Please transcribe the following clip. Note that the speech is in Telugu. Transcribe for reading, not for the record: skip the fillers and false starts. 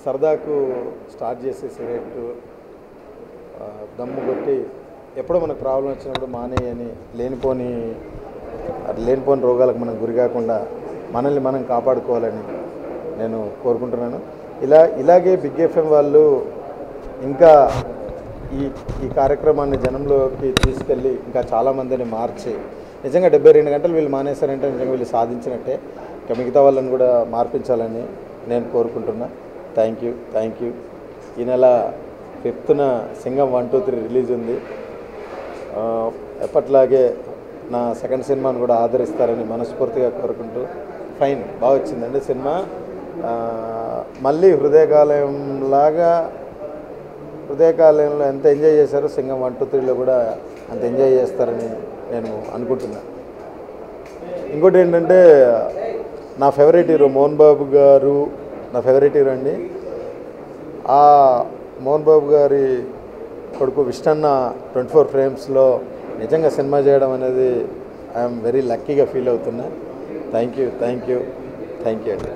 సరదాకు స్టార్ట్ చేసే సిగరెట్ దమ్ము కొట్టి ఎప్పుడో మనకు ప్రాబ్లం వచ్చినప్పుడు మానేయని లేనిపోని రోగాలకు మనం గురి కాకుండా మనల్ని మనం కాపాడుకోవాలని నేను కోరుకుంటున్నాను. ఇలాగే బిగ్ ఎఫ్ఎం వాళ్ళు ఇంకా ఈ కార్యక్రమాన్ని జనంలోకి తీసుకెళ్ళి ఇంకా చాలామందిని మార్చి నిజంగా 72 గంటలు వీళ్ళు మానేశారంటే నిజంగా వీళ్ళు సాధించినట్టే. ఇంకా మిగతా వాళ్ళని కూడా మార్పించాలని నేను కోరుకుంటున్నా. Thank you. ఈ నెల 5th సింగం 1, 2, 3 రిలీజ్ ఉంది. ఎప్పట్లాగే నా సెకండ్ సినిమాను కూడా ఆదరిస్తారని మనస్ఫూర్తిగా కోరుకుంటూ ఫైన్ బాగా వచ్చిందండి సినిమా. మళ్ళీ హృదయకాలంలో ఎంత ఎంజాయ్ చేశారో సింగం 1, 2, 3లో కూడా అంత ఎంజాయ్ చేస్తారని నేను అనుకుంటున్నా. ఇంకోటి ఏంటంటే నా ఫేవరెట్ హీరో మోహన్ బాబు గారు నా ఫేవరెట్ హీరో అండి. ఆ మోహన్ బాబు గారి కొడుకు విష్ణన్న 24 ఫ్రేమ్స్లో నిజంగా సినిమా చేయడం అనేది ఐఎమ్ వెరీ లక్కీగా ఫీల్ అవుతున్నా. థ్యాంక్ యూ అండి.